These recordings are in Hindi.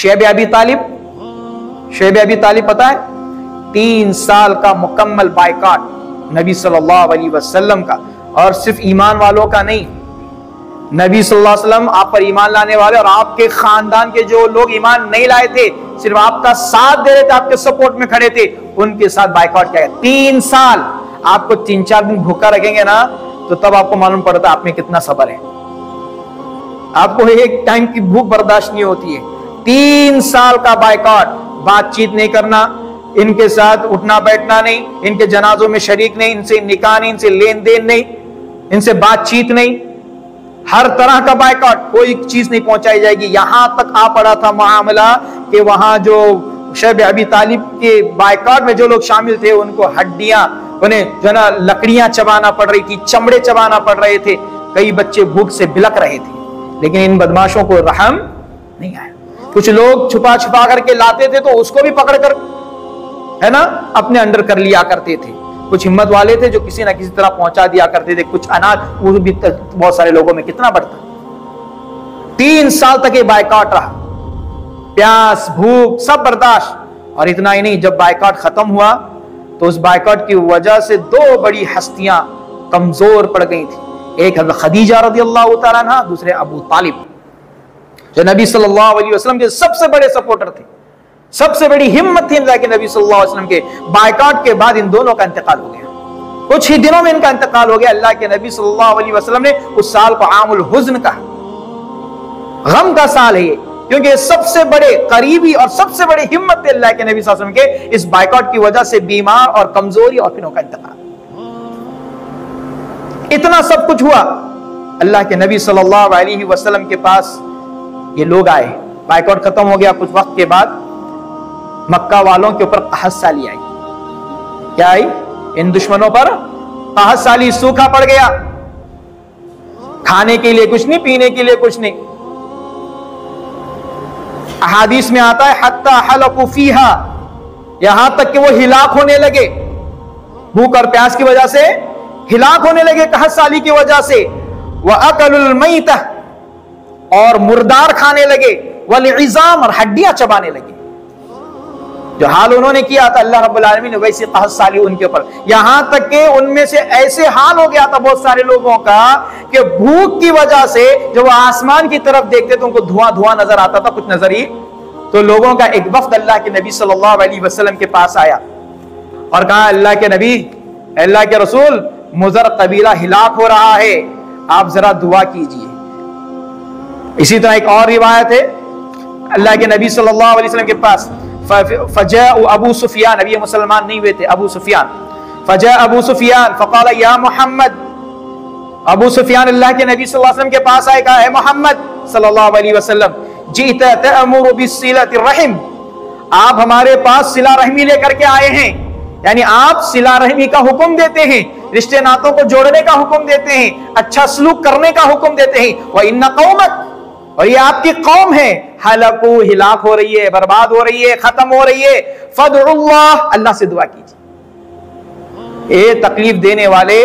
शैब अबी तालिब, शैब अबी तालिब पता है, 3 साल का मुकम्मल बायकॉट नबी सल्लल्लाहु अलैहि वसल्लम का, और सिर्फ ईमान वालों का नहीं, नबी सल्लल्लाहु अलैहि वसल्लम आप पर ईमान लाने वाले और आपके खानदान के जो लोग ईमान नहीं लाए थे, सिर्फ आपका साथ दे रहे थे, आपके सपोर्ट में खड़े थे, उनके साथ बायकॉट किया गया। 3 साल आपको 3-4 दिन भूखा रखेंगे ना, तो तब आपको मालूम पड़ता है आप में कितना सब्र है। आपको एक टाइम की भूख बर्दाश्त नहीं होती है। 3 साल का बायकॉट, बातचीत नहीं करना, इनके साथ उठना बैठना नहीं, इनके जनाजों में शरीक नहीं, इनसे निकाह नहीं, इनसे लेन देन नहीं, इनसे बातचीत नहीं, हर तरह का बायकॉट, कोई चीज नहीं पहुंचाई जाएगी। यहां तक आ पड़ा था मामला कि वहां जो शैब अबी तालिब के बायकॉट में जो लोग शामिल थे, उनको हड्डियां, उन्हें जो ना लकड़ियां चबाना पड़ रही थी, चमड़े चबाना पड़ रहे थे, कई बच्चे भूख से बिलक रहे थे, लेकिन इन बदमाशों को रहम नहीं आया। कुछ लोग छुपा छुपा करके लाते थे, तो उसको भी पकड़ कर, है ना, अपने अंडर कर लिया करते थे। कुछ हिम्मत वाले थे जो किसी ना किसी तरह पहुंचा दिया करते थे, कुछ अनाज, वो भी बहुत सारे लोगों में कितना बढ़ता। 3 साल तक ये बायकॉट रहा, प्यास भूख सब बर्दाश्त। और इतना ही नहीं, जब बायकॉट खत्म हुआ तो उस बायकॉट की वजह से 2 बड़ी हस्तियां कमजोर पड़ गई थी। एक हज़रत खदीजा रज़ियल्लाहु तआला अन्हा, दूसरे अबू तालिब, जो नबी सल्लल्लाहु अलैहि वसल्लम के सबसे बड़े सपोर्टर थे, सबसे बड़ी हिम्मत थी अल्लाह के नबी सल्लल्लाहु अलैहि वसल्लम के। बायकॉट के बाद इन दोनों का इंतकाल हो गया, कुछ ही दिनों में इनका इंतकाल हो गया। अल्लाह के नबी सल्लल्लाहु अलैहि वसल्लम ने उस साल को आमुल हुज़्न कहा, गम का साल है ये, क्योंकि सबसे बड़े करीबी और सबसे बड़ी हिम्मत थे अल्लाह के नबी सल्लल्लाहु अलैहि वसल्लम के। इस बायकॉट की वजह से बीमार और कमजोरी और फिर उनका इंतकाल, इतना सब कुछ हुआ। अल्लाह के नबी सल्लल्लाहु अलैहि वसल्लम के पास ये लोग आए, बायकॉट खत्म हो गया। कुछ वक्त के बाद मक्का वालों के ऊपर कहस साली आई। क्या आई? इन दुश्मनों पर कहस साली, सूखा पड़ गया, खाने के लिए कुछ नहीं, पीने के लिए कुछ नहीं। अहादीस में आता है हत्ता हलकू फीहा, यहां तक कि वो हिलाक होने लगे, भूख और प्यास की वजह से हिलाक होने लगे, कहस साली की वजह से। वह अकलुल मैता, और मुर्दार खाने लगे, वल इज़ाम, और हड्डियां चबाने लगे। जो हाल उन्होंने किया था अल्लाह रब्बुल आलमीन ने वैसी कहस साली उनके ऊपर, यहां तक कि उनमें से ऐसे हाल हो गया था बहुत सारे लोगों का कि भूख की वजह से जब वो आसमान की तरफ देखते तो उनको धुआं धुआं नजर आता था, कुछ नजर ही। तो लोगों का एक वफ्द अल्लाह के नबी सल्लल्लाहु अलैहि वसल्लम के पास आया और कहा, अल्लाह के नबी, अल्लाह के रसूल, मुज़र कबीला हिलाक हो रहा है, आप जरा दुआ कीजिए। इसी तरह एक और रिवायत है, अल्लाह के नबी सल्लल्लाहु अलैहि वसल्लम के पास फजाअ अबू सुफियान, अभी मुसलमान नहीं हुए थे, अबू सुफियान, फजाअ अबू सुफियान फक़ाल या मोहम्मद, अबू सुफियान अल्लाह के नबी सल्लल्लाहु अलैहि वसल्लम के पास आए, कहा, है मोहम्मद सल्लल्लाहु अलैहि वसल्लम, जीता तअमुरु बिस्सिलति रहम, आप हमारे पास सिला रहमी लेकर के आए हैं, यानी आप सिला रहमी का हुक्म देते हैं, रिश्ते नातों को जोड़ने का हुक्म देते हैं, अच्छा सलूक करने का हुक्म देते हैं। व इन्ना कौमक, और ये आपकी कौम है, हलकू, हिलाक हो रही है, बर्बाद हो रही है, खत्म हो रही है, फदउल्लाह, अल्लाह से दुआ कीजिए। ये तकलीफ देने वाले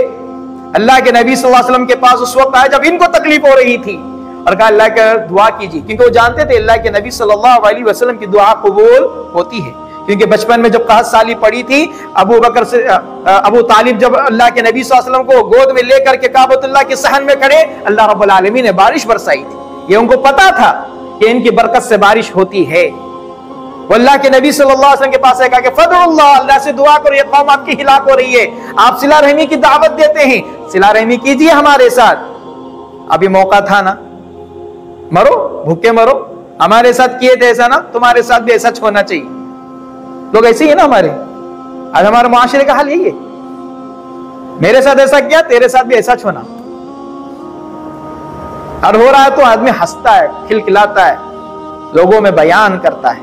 अल्लाह के नबी सल्लल्लाहु अलैहि वसल्लम के पास उस वक्त आए जब इनको तकलीफ हो रही थी, और कहा अल्लाह का दुआ कीजिए, क्योंकि वो जानते थे अल्लाह के नबी सल्लल्लाहु अलैहि वसल्लम की दुआ कबूल होती है। क्योंकि बचपन में जब कहस साली पड़ी थी, अबू बकर से अबू तालिब जब अल्लाह के नबी सल्लल्लाहु अलैहि वसल्लम को गोद में लेकर के काबतुल्लाह के सहन में खड़े, अल्लाह रब्बुल आलमीन ने बारिश बरसाई थी। ये उनको पता था कि इनकी बरकत से बारिश होती है। वो अल्लाह के नबी सल्लल्लाहु अलैहि वसल्लम के पास है, कहा कि फदउल्लाह, अल्लाह से दुआ करो, ये कौम आपकी हिलाक हो रही है, आप सिला रहमी की दावत देते हैं, सिला रहमी कीजिए हमारे साथ। अभी मौका था ना, मरो भूखे मरो, हमारे साथ किए थे ऐसा ना, तुम्हारे साथ भी ऐसा होना चाहिए। लोग ऐसे ही है ना हमारे, आज हमारे मुआशरे का हाल यही है, मेरे साथ ऐसा किया, तेरे साथ भी ऐसा होना। और हो रहा है तो आदमी हंसता है, खिलखिलाता है, लोगों में बयान करता है।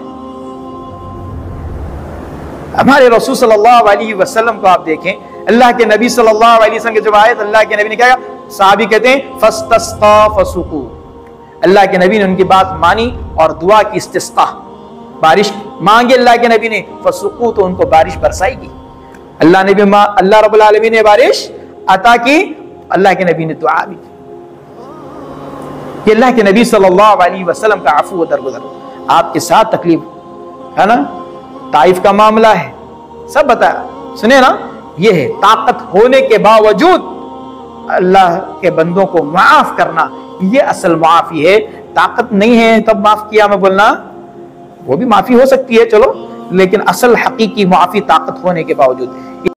हमारे रसूल सल्लल्लाहु अलैहि वसल्लम को आप देखें, अल्लाह के नबी सल्लल्लाहु अलैहि वसल्लम के जब आए तो अल्लाह के नबी ने क्या कहा, साहबी कहते हैं फस्तस्का फसुकू, अल्लाह के नबी ने उनकी बात मानी और दुआ की, इस्तिस्का, बारिश मांगे अल्लाह के नबी ने, फसुकू, तो उनको बारिश बरसाएगी। अल्लाह रब्बुल आलमीन ने बारिश अता की, अल्लाह के नबी ने दुआ भी की। अल्लाह के नबी सल्लल्लाहु अलैहि वसल्लम का अफ़ू व दरगुज़र। आपके साथ तकलीफ है ना, ताइफ का मामला है, सब बताया, सुने ना। ये है ताकत होने के बावजूद अल्लाह के बंदों को माफ करना, ये असल माफी है। ताकत नहीं है तब माफ किया मैं बोलना, वो भी माफी हो सकती है चलो, लेकिन असल हकीकी माफी ताकत होने के बावजूद।